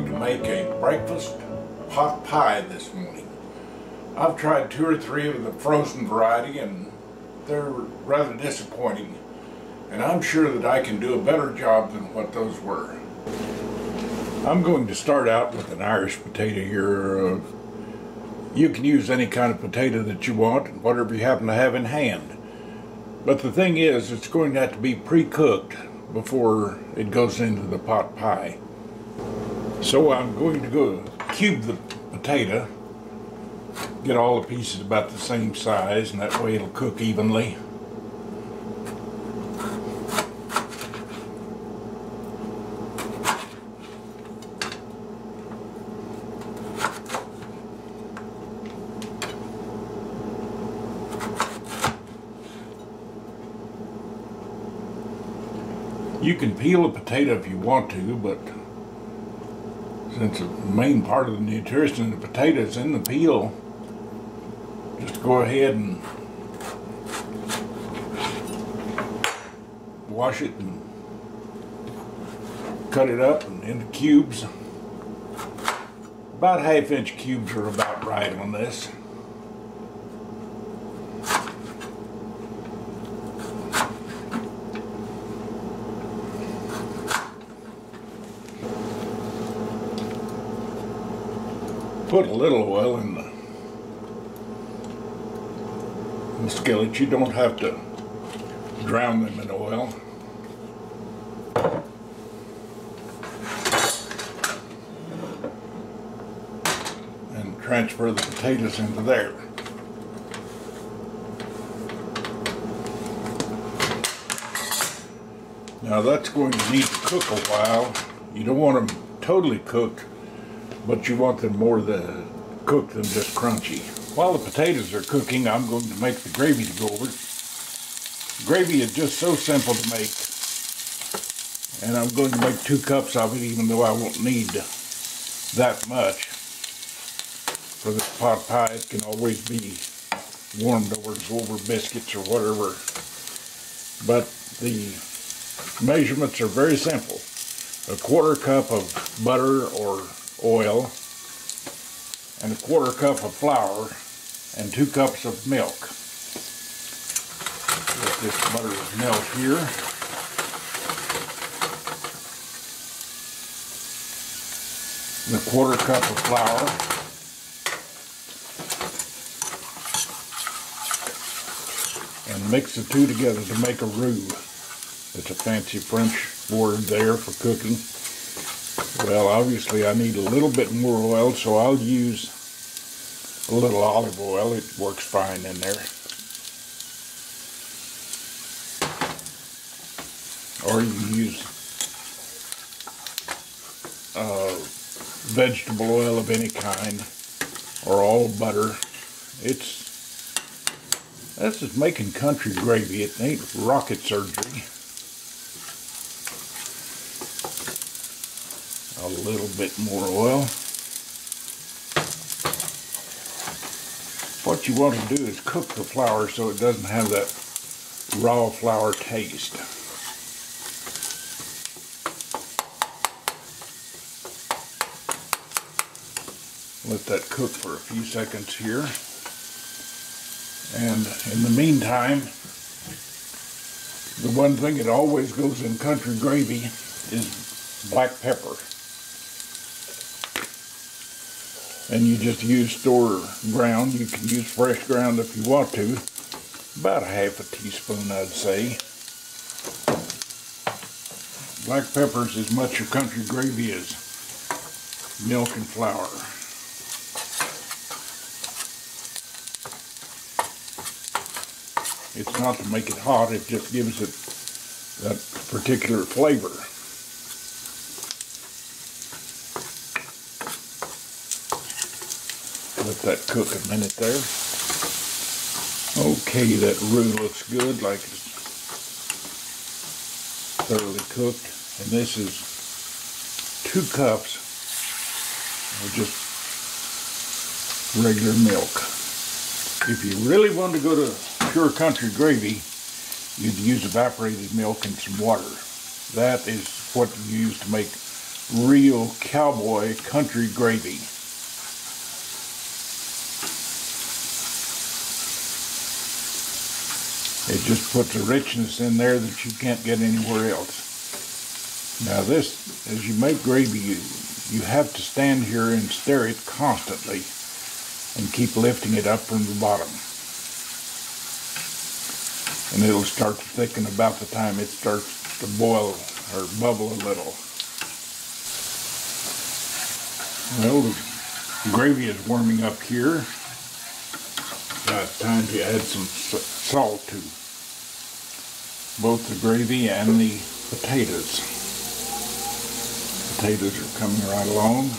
to make a breakfast pot pie this morning. I've tried 2 or 3 of the frozen variety and they're rather disappointing, and I'm sure that I can do a better job than what those were. I'm going to start out with an Irish potato here. You can use any kind of potato that you want, whatever you happen to have in hand. But the thing is, it's going to have to be pre-cooked before it goes into the pot pie. So I'm going to go cube the potato, get all the pieces about the same size, and that way it'll cook evenly. You can peel a potato if you want to, but since the main part of the nutrition in the potato is in the peel, just go ahead and wash it and cut it up into cubes. About 1/2-inch cubes are about right on this. Put a little oil in the skillet. You don't have to drown them in oil. And transfer the potatoes into there. Now that's going to need to cook a while. You don't want them totally cooked, but you want them more cooked than just crunchy. While the potatoes are cooking, I'm going to make the gravy to go over. Gravy is just so simple to make, and I'm going to make 2 cups of it, even though I won't need that much. For this pot pie, it can always be warmed over biscuits or whatever. But the measurements are very simple. 1/4 cup of butter or oil, and 1/4 cup of flour, and 2 cups of milk. Let this butter melt here. The 1/4 cup of flour, and mix the two together to make a roux. It's a fancy French word there for cooking. Well, obviously I need a little bit more oil, so I'll use a little olive oil. It works fine in there. Or you can use vegetable oil of any kind, or all butter. This is making country gravy. It ain't rocket surgery. A little bit more oil. What you want to do is cook the flour so it doesn't have that raw flour taste. Let that cook for a few seconds here. And in the meantime, the one thing that always goes in country gravy is black pepper. And you just use store ground. You can use fresh ground if you want to. About 1/2 teaspoon, I'd say. Black pepper is as much of country gravy as milk and flour. It's not to make it hot, it just gives it that particular flavor. Let that cook a minute there. Okay, that roux looks good, like it's thoroughly cooked. And this is 2 cups of just regular milk. If you really want to go to pure country gravy, you'd use evaporated milk and some water. That is what you use to make real cowboy country gravy. It just puts a richness in there that you can't get anywhere else. Now this, as you make gravy, you have to stand here and stir it constantly and keep lifting it up from the bottom. And it'll start to thicken about the time it starts to boil or bubble a little. Well, the gravy is warming up here. Now it's time to add some salt to both the gravy and the potatoes. Potatoes are coming right along.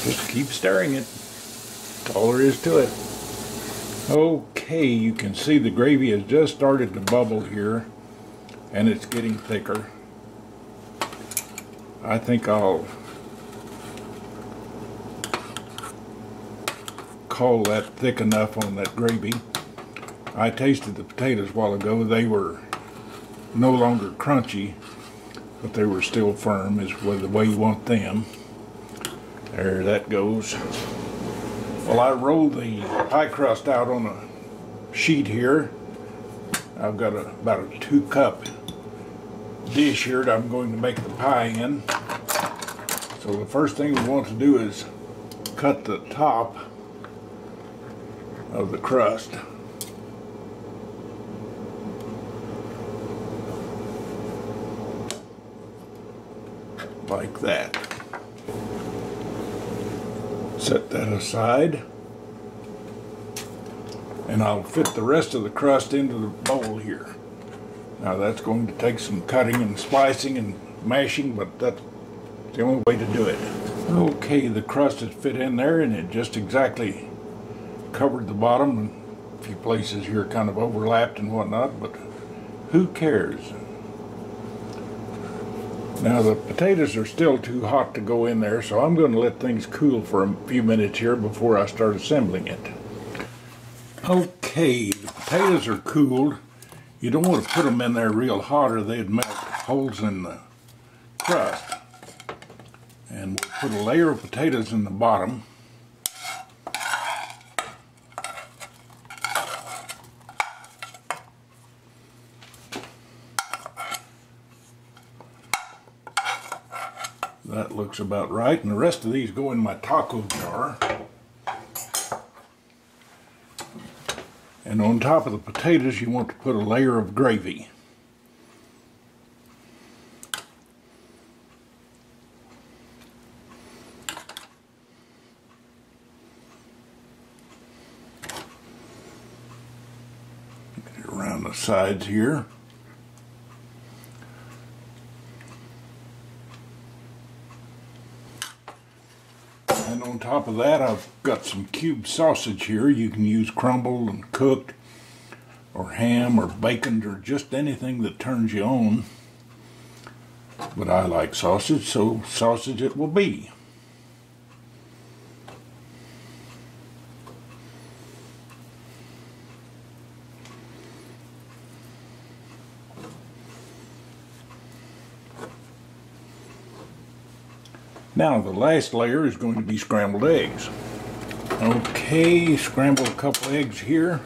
Just keep stirring it. That's all there is to it. Okay, you can see the gravy has just started to bubble here, and it's getting thicker. I think I'll call that thick enough on that gravy. I tasted the potatoes a while ago. They were no longer crunchy, but they were still firm, is the way you want them. There that goes. Well, I rolled the pie crust out on a sheet here. I've got about a 2-cup dish here that I'm going to make the pie in. So the first thing we want to do is cut the top of the crust. Like that. Set that aside, and I'll fit the rest of the crust into the bowl here. Now that's going to take some cutting and splicing and mashing, but that's the only way to do it. Okay, the crust is fit in there, and it just exactly covered the bottom, and a few places here kind of overlapped and whatnot, but who cares? Now the potatoes are still too hot to go in there, so I'm going to let things cool for a few minutes here before I start assembling it. Okay, the potatoes are cooled. You don't want to put them in there real hot or they'd melt holes in the crust. And we'll put a layer of potatoes in the bottom. That looks about right, and the rest of these go in my taco jar. And on top of the potatoes, you want to put a layer of gravy. Get it around the sides here. And on top of that, I've got some cube sausage here. You can use crumbled and cooked, or ham or bacon, or just anything that turns you on. But I like sausage, so sausage it will be. Now the last layer is going to be scrambled eggs. Okay, scramble a couple eggs here.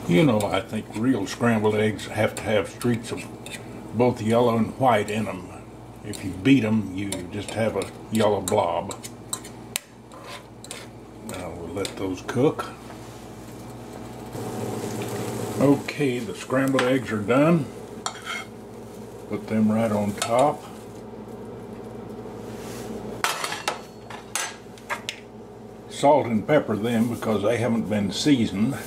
You know, I think real scrambled eggs have to have streaks of both yellow and white in them. If you beat them, you just have a yellow blob. Now we'll let those cook. Okay, the scrambled eggs are done. Put them right on top. Salt and pepper them because they haven't been seasoned.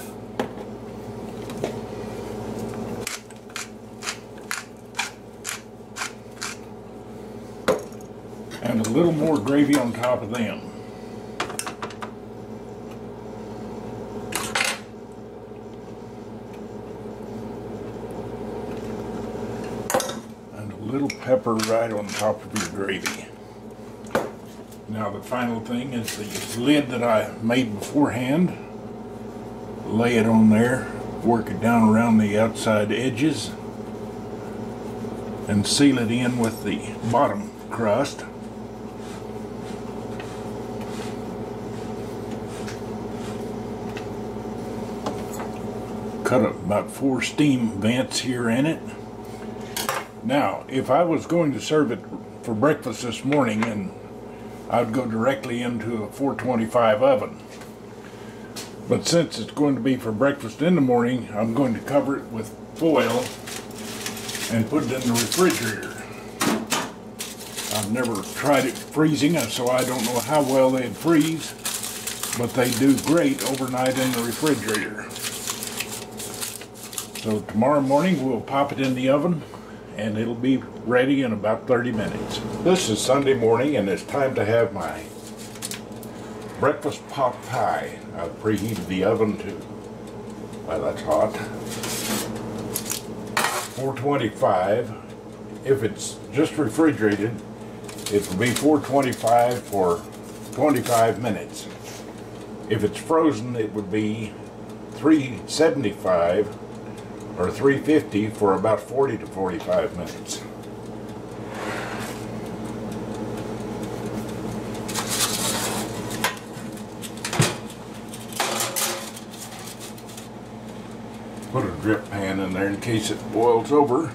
and a little more gravy on top of them. And a little pepper right on top of your gravy. Now the final thing is the lid that I made beforehand. Lay it on there, work it down around the outside edges, and seal it in with the bottom crust. Cut about 4 steam vents here in it. Now, if I was going to serve it for breakfast this morning, and I'd go directly into a 425 oven. But since it's going to be for breakfast in the morning, I'm going to cover it with foil and put it in the refrigerator. I've never tried it freezing, so I don't know how well they'd freeze, but they do great overnight in the refrigerator. So tomorrow morning we'll pop it in the oven and it'll be ready in about 30 minutes. This is Sunday morning and it's time to have my breakfast pot pie. I've preheated the oven to, well, that's hot, 425. If it's just refrigerated, it will be 425 for 25 minutes. If it's frozen, it would be 375 or 350 for about 40 to 45 minutes. Put a drip pan in there in case it boils over.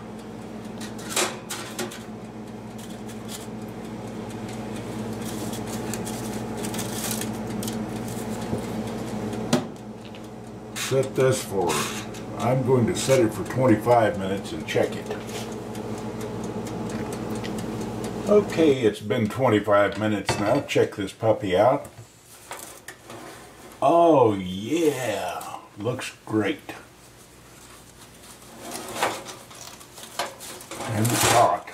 Set this for, I'm going to set it for 25 minutes and check it. Okay, it's been 25 minutes now. Check this puppy out. Oh yeah, looks great. And it's hot.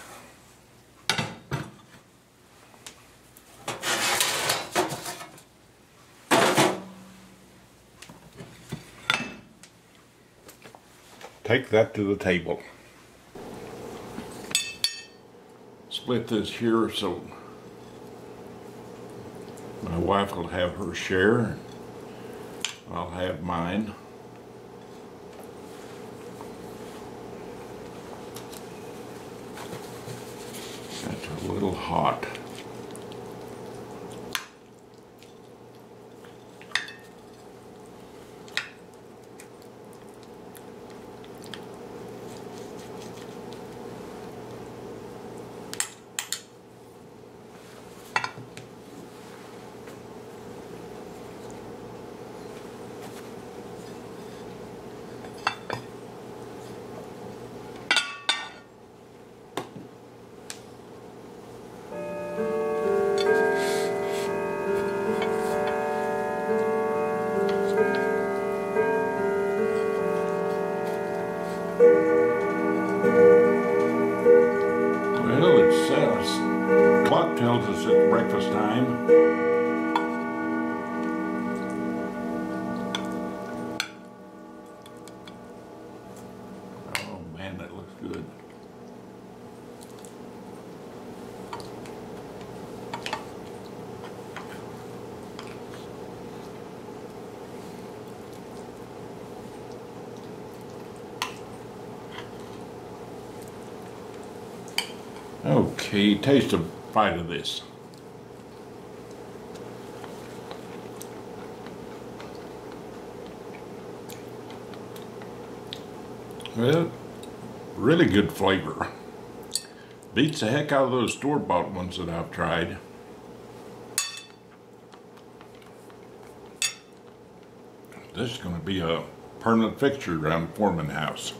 Take that to the table. Split this here so my wife will have her share. I'll have mine. That's a little hot. Well, it says, clock tells us it's breakfast time. Oh man, that looks good. Okay, taste a bite of this. Well, really good flavor. Beats the heck out of those store-bought ones that I've tried. This is going to be a permanent fixture around Foreman House.